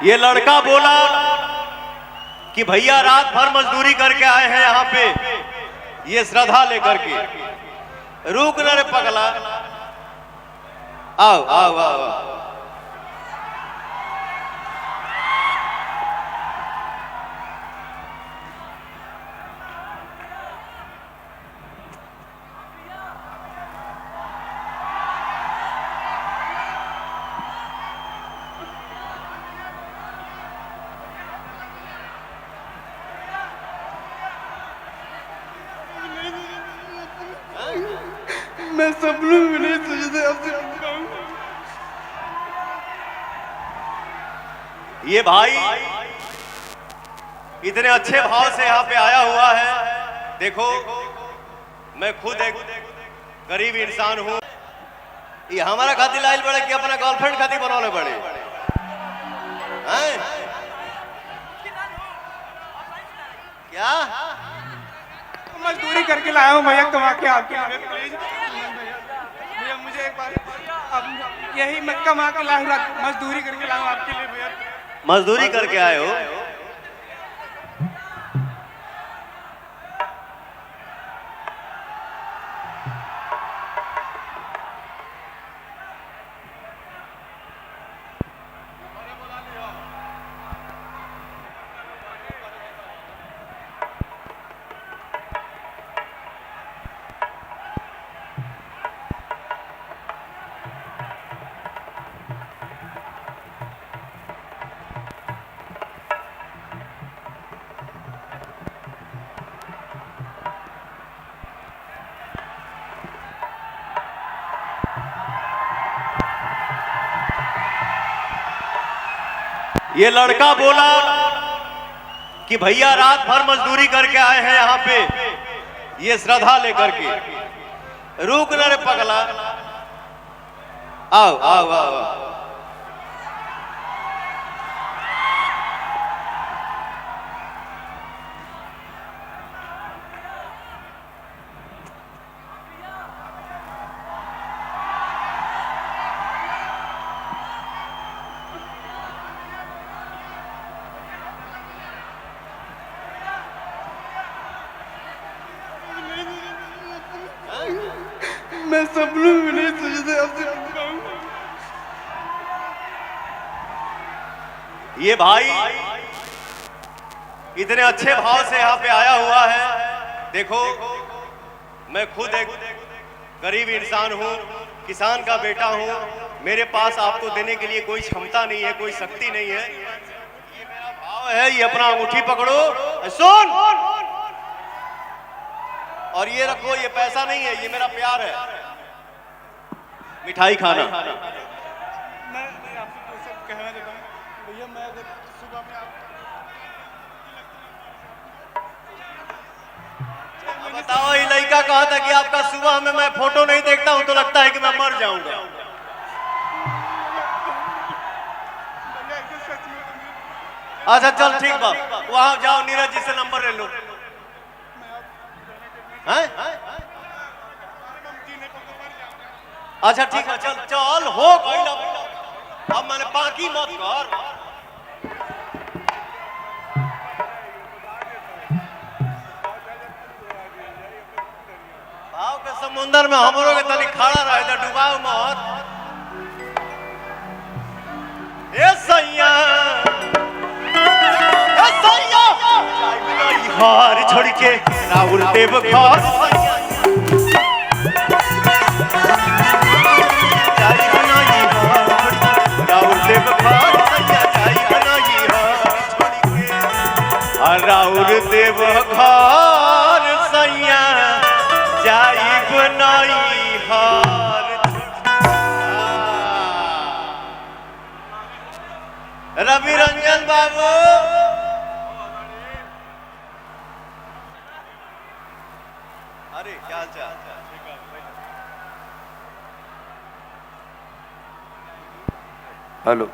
ये लड़का बोला कि भैया रात भर मजदूरी करके आए हैं यहाँ पे, ये श्रद्धा लेकर के। रुक न रे पगला, आओ आओ आओ, आओ। मैं सपनों में नहीं सोचते आपसे। ये भाई इतने अच्छे भाव से यहाँ पे आया हुआ है। देखो मैं खुद एक गरीब इंसान हूँ, ये हमारा खातिर लाइल बड़े कि अपना गर्लफ्रेंड खातिर बनवाने पड़े हैं? क्या मजदूरी करके लाया हूँ भैया, कमा के आपके लिए प्लीज भैया मुझे एक बार अब यही मैं कमा के लाया हूँ, मजदूरी करके लाया हूँ आपके लिए भैया। मजदूरी करके आए हो? ये लड़का बोला कि भैया रात भर मजदूरी करके आए हैं यहाँ पे, ये श्रद्धा लेकर के। रुक न रे पगला, आओ आओ आओ, आओ। मैं सपनों में नहीं सोचते आपसे। ये भाई इतने अच्छे भाव से यहाँ पे आया हुआ है। देखो मैं खुद एक गरीब इंसान हूँ, किसान का बेटा हूँ, मेरे पास आपको देने के लिए कोई क्षमता नहीं है, कोई शक्ति नहीं है। ये मेरा भाव है, ये अपना अंगूठी पकड़ो, सुन, और ये रखो, ये पैसा नहीं है, ये मेरा प्यार है। मिठाई खाना। मैं आपसे सब कहना चाहता हूँ भैया, मैं अगर सुबह में बताओ, ये लड़का कहा था कि आपका सुबह में मैं फोटो नहीं देखता हूं तो लगता है कि मैं मर जाऊंगा। अच्छा चल ठीक बा, वहां जाओ, नीरज जी से नंबर ले लो। हैं? अच्छा ठीक है, चल चल हो गई, अब मैंने बाकी मत कर। भाव के समुंदर में हमरों के तनी खड़ा रहे तो डुबाओ मत। ए सैया, ए सैया, हार छोड़ के राहुल देव घर राउर देव घर सैया जाई बनाई हार। रवि रंजन बाबू, अरे क्या चाल? हेलो।